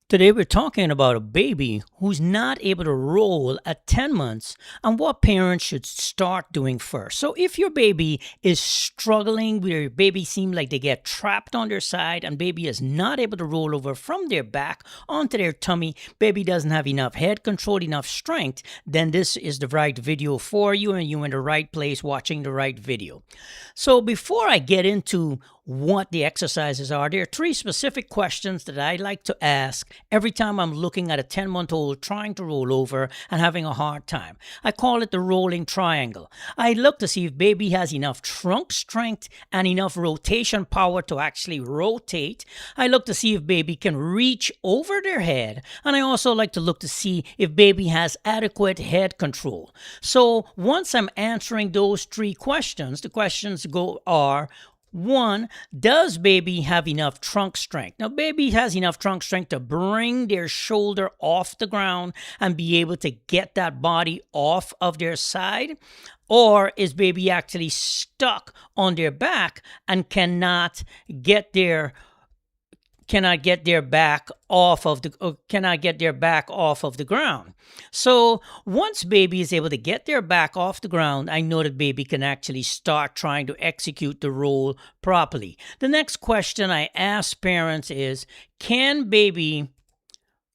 Today we're talking about a baby who's not able to roll at 10 months and what parents should start doing first. So if your baby is struggling, where your baby seems like they get trapped on their side and baby is not able to roll over from their back onto their tummy, baby doesn't have enough head control, enough strength, then this is the right video for you and you're in the right place watching the right video. So before I get into what the exercises are, there are three specific questions that I like to ask every time I'm looking at a 10-month-old trying to roll over and having a hard time. I call it the rolling triangle. I look to see if baby has enough trunk strength and enough rotation power to actually rotate. I look to see if baby can reach over their head, and I also like to look to see if baby has adequate head control. So once I'm answering those three questions, the questions are: one, does baby have enough trunk strength? Now, baby has enough trunk strength to bring their shoulder off the ground and be able to get that body off of their side? Or is baby actually stuck on their back and cannot get their back off of the ground? So once baby is able to get their back off the ground, I know that baby can actually start trying to execute the roll properly. The next question I ask parents is, can baby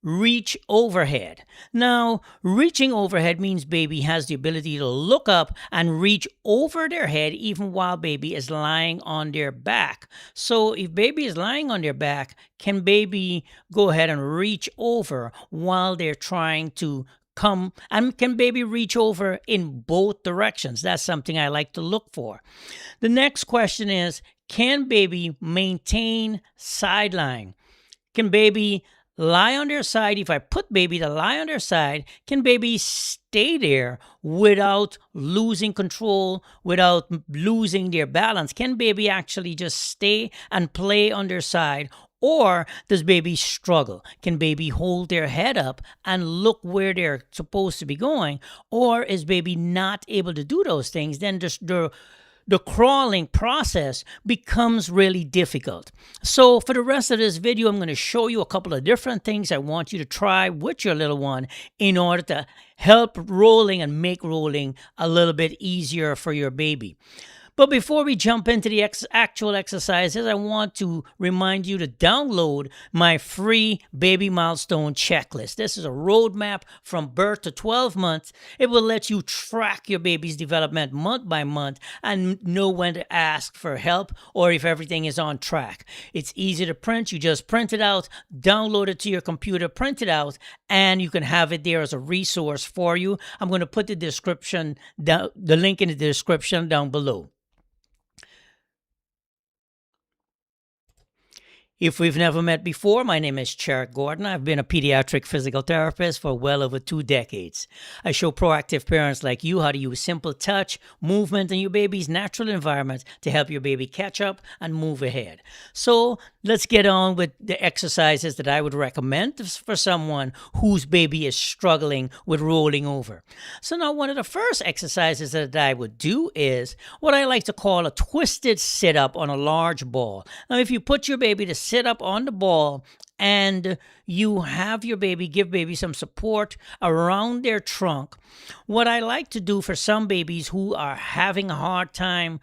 reach overhead? Now, reaching overhead means baby has the ability to look up and reach over their head even while baby is lying on their back. So if baby is lying on their back, can baby go ahead and reach over while they're trying to come, and can baby reach over in both directions? That's something I like to look for. The next question is, can baby maintain side lying? Can baby lie on their side? If I put baby to lie on their side, can baby stay there without losing control, without losing their balance? Can baby actually just stay and play on their side? Or does baby struggle? Can baby hold their head up and look where they're supposed to be going? Or is baby not able to do those things? Then the crawling process becomes really difficult. So for the rest of this video, I'm going to show you a couple of different things I want you to try with your little one in order to help rolling and make rolling a little bit easier for your baby. But before we jump into the actual exercises, I want to remind you to download my free baby milestone checklist. This is a roadmap from birth to 12 months. It will let you track your baby's development month by month and know when to ask for help or if everything is on track. It's easy to print. You just print it out, download it to your computer, print it out, and you can have it there as a resource for you. I'm going to put the link in the description down below. If we've never met before, my name is Cherrick. I've been a pediatric physical therapist for well over 2 decades. I show proactive parents like you how to use simple touch, movement in your baby's natural environment to help your baby catch up and move ahead. So let's get on with the exercises that I would recommend for someone whose baby is struggling with rolling over. So now one of the first exercises that I would do is what I like to call a twisted sit-up on a large ball. Now if you put your baby to sit up on the ball and you have your baby, give baby some support around their trunk. What I like to do for some babies who are having a hard time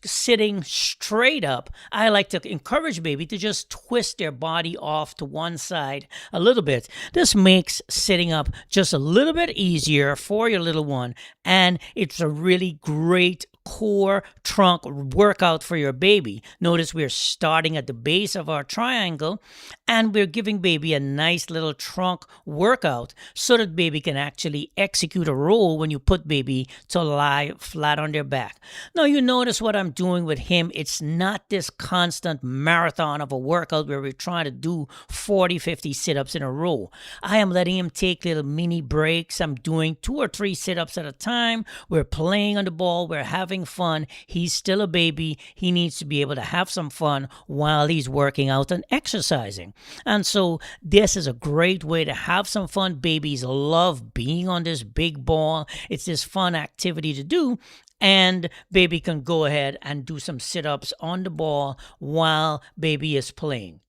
sitting straight up, I like to encourage baby to just twist their body off to one side a little bit. This makes sitting up just a little bit easier for your little one, and it's a really great core trunk workout for your baby. Notice we're starting at the base of our triangle and we're giving baby a nice little trunk workout so that baby can actually execute a roll when you put baby to lie flat on their back. Now you notice what I'm doing with him. It's not this constant marathon of a workout where we're trying to do 40, 50 sit-ups in a row. I am letting him take little mini breaks. I'm doing 2 or 3 sit-ups at a time. We're playing on the ball. We're having fun. He's still a baby. He needs to be able to have some fun while he's working out and exercising. And so this is a great way to have some fun. Babies love being on this big ball. It's this fun activity to do. And baby can go ahead and do some sit-ups on the ball while baby is playing.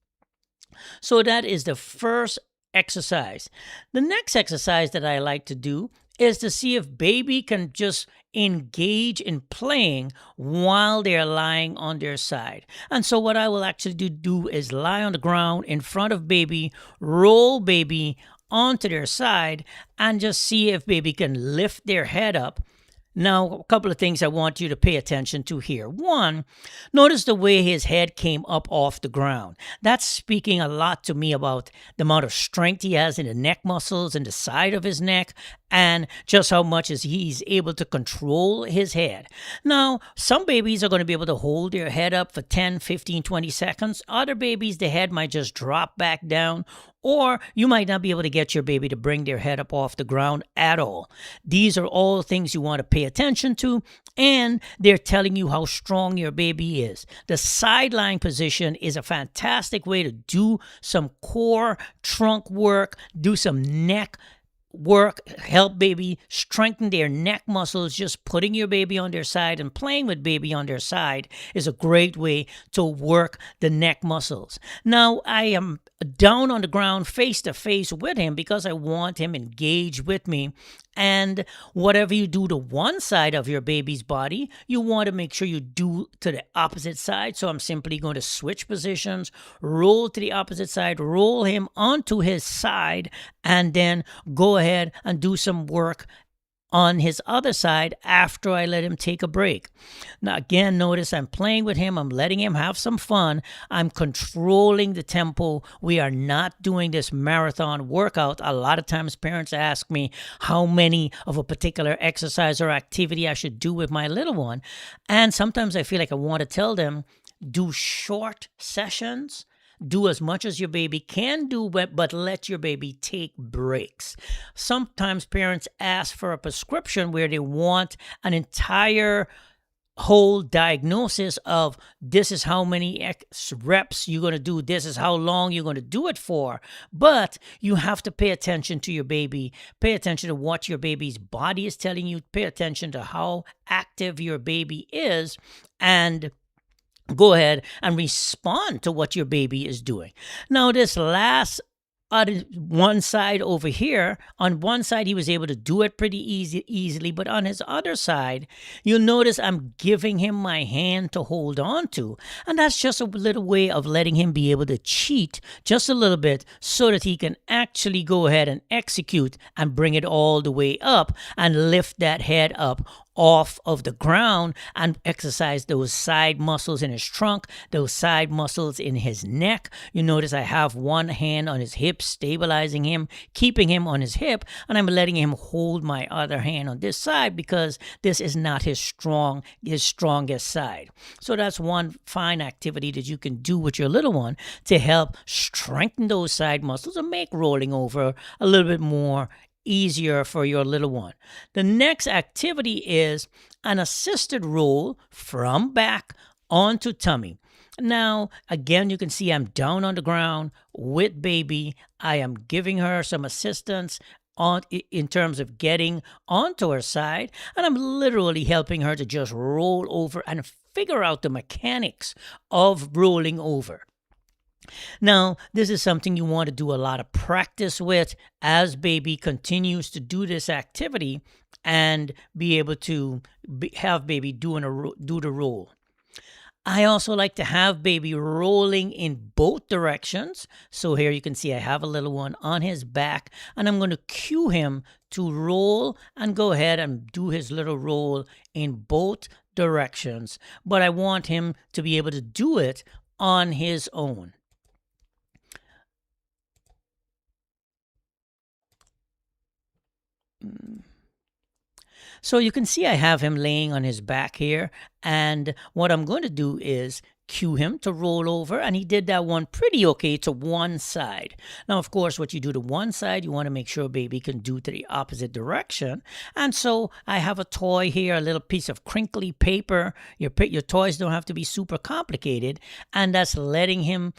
So that is the first exercise. The next exercise that I like to do is to see if baby can just engage in playing while they're lying on their side. And so what I will actually do is lie on the ground in front of baby, roll baby onto their side, and just see if baby can lift their head up. Now, a couple of things I want you to pay attention to here. One, notice the way his head came up off the ground. That's speaking a lot to me about the amount of strength he has in the neck muscles and the side of his neck, and just how much as he's able to control his head. Now, some babies are going to be able to hold their head up for 10, 15, 20 seconds. Other babies, the head might just drop back down, or you might not be able to get your baby to bring their head up off the ground at all. These are all things you want to pay attention to, and they're telling you how strong your baby is. The sideline position is a fantastic way to do some core trunk work, do some neck work, help baby strengthen their neck muscles. Just putting your baby on their side and playing with baby on their side is a great way to work the neck muscles. Now, I am down on the ground face to face with him because I want him engaged with me. And whatever you do to one side of your baby's body, you want to make sure you do to the opposite side. So I'm simply going to switch positions, roll to the opposite side, roll him onto his side, and then go ahead and do some work on his other side after I let him take a break. Now, again, notice I'm playing with him. I'm letting him have some fun. I'm controlling the tempo. We are not doing this marathon workout. A lot of times parents ask me how many of a particular exercise or activity I should do with my little one. And sometimes I feel like I want to tell them, do short sessions. Do as much as your baby can do, but let your baby take breaks. Sometimes parents ask for a prescription where they want an entire whole diagnosis of this is how many reps you're going to do, this is how long you're going to do it for. But you have to pay attention to your baby, pay attention to what your baby's body is telling you, pay attention to how active your baby is, and go ahead and respond to what your baby is doing. Now, this last one side over here, on one side he was able to do it pretty easily, but on his other side, you'll notice I'm giving him my hand to hold on to, and that's just a little way of letting him be able to cheat just a little bit so that he can actually go ahead and execute and bring it all the way up and lift that head up off of the ground and exercise those side muscles in his trunk, those side muscles in his neck. You notice I have one hand on his hip, stabilizing him, keeping him on his hip, and I'm letting him hold my other hand on this side because this is not his strongest side. So that's one fine activity that you can do with your little one to help strengthen those side muscles and make rolling over a little bit more easier for your little one. The next activity is an assisted roll from back onto tummy. Now, again, you can see I'm down on the ground with baby. I am giving her some assistance in terms of getting onto her side, and I'm literally helping her to just roll over and figure out the mechanics of rolling over. Now, this is something you want to do a lot of practice with as baby continues to do this activity and be able to have baby do the roll. I also like to have baby rolling in both directions. So here you can see I have a little one on his back, and I'm going to cue him to roll and go ahead and do his little roll in both directions. But I want him to be able to do it on his own. So you can see I have him laying on his back here, and what I'm going to do is cue him to roll over, and he did that one pretty okay to one side. Now, of course, what you do to one side, you want to make sure baby can do to the opposite direction. And so I have a toy here, a little piece of crinkly paper. Your toys don't have to be super complicated, and that's letting him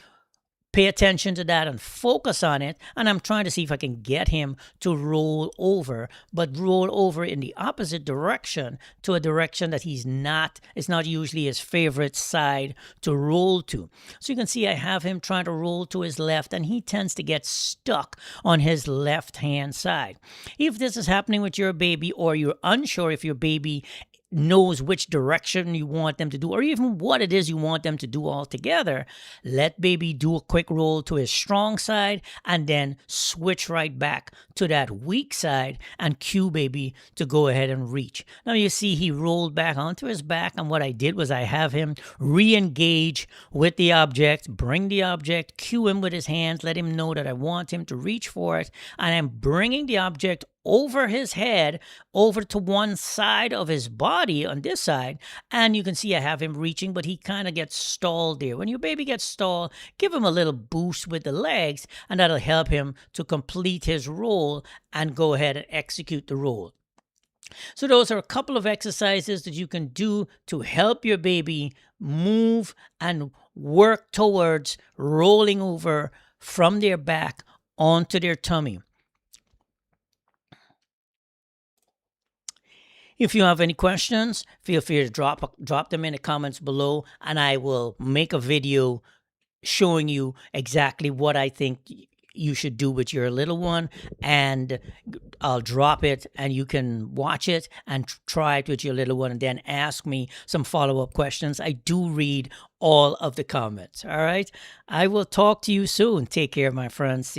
pay attention to that and focus on it. And I'm trying to see if I can get him to roll over, but roll over in the opposite direction, to a direction that it's not usually his favorite side to roll to. So you can see I have him trying to roll to his left, and he tends to get stuck on his left hand side. If this is happening with your baby, or you're unsure if your baby knows which direction you want them to do, or even what it is you want them to do altogether, let baby do a quick roll to his strong side and then switch right back to that weak side and cue baby to go ahead and reach. Now you see he rolled back onto his back, and what I did was I have him re-engage with the object, bring the object, cue him with his hands, let him know that I want him to reach for it, and I'm bringing the object over his head, over to one side of his body on this side, and you can see I have him reaching, but he kind of gets stalled there. When your baby gets stalled, give him a little boost with the legs, and that'll help him to complete his roll and go ahead and execute the roll. So those are a couple of exercises that you can do to help your baby move and work towards rolling over from their back onto their tummy. If you have any questions, feel free to drop them in the comments below, and I will make a video showing you exactly what I think you should do with your little one, and I'll drop it and you can watch it and try it with your little one, and then ask me some follow-up questions. I do read all of the comments. All right, I will talk to you soon. Take care, my friends. See you.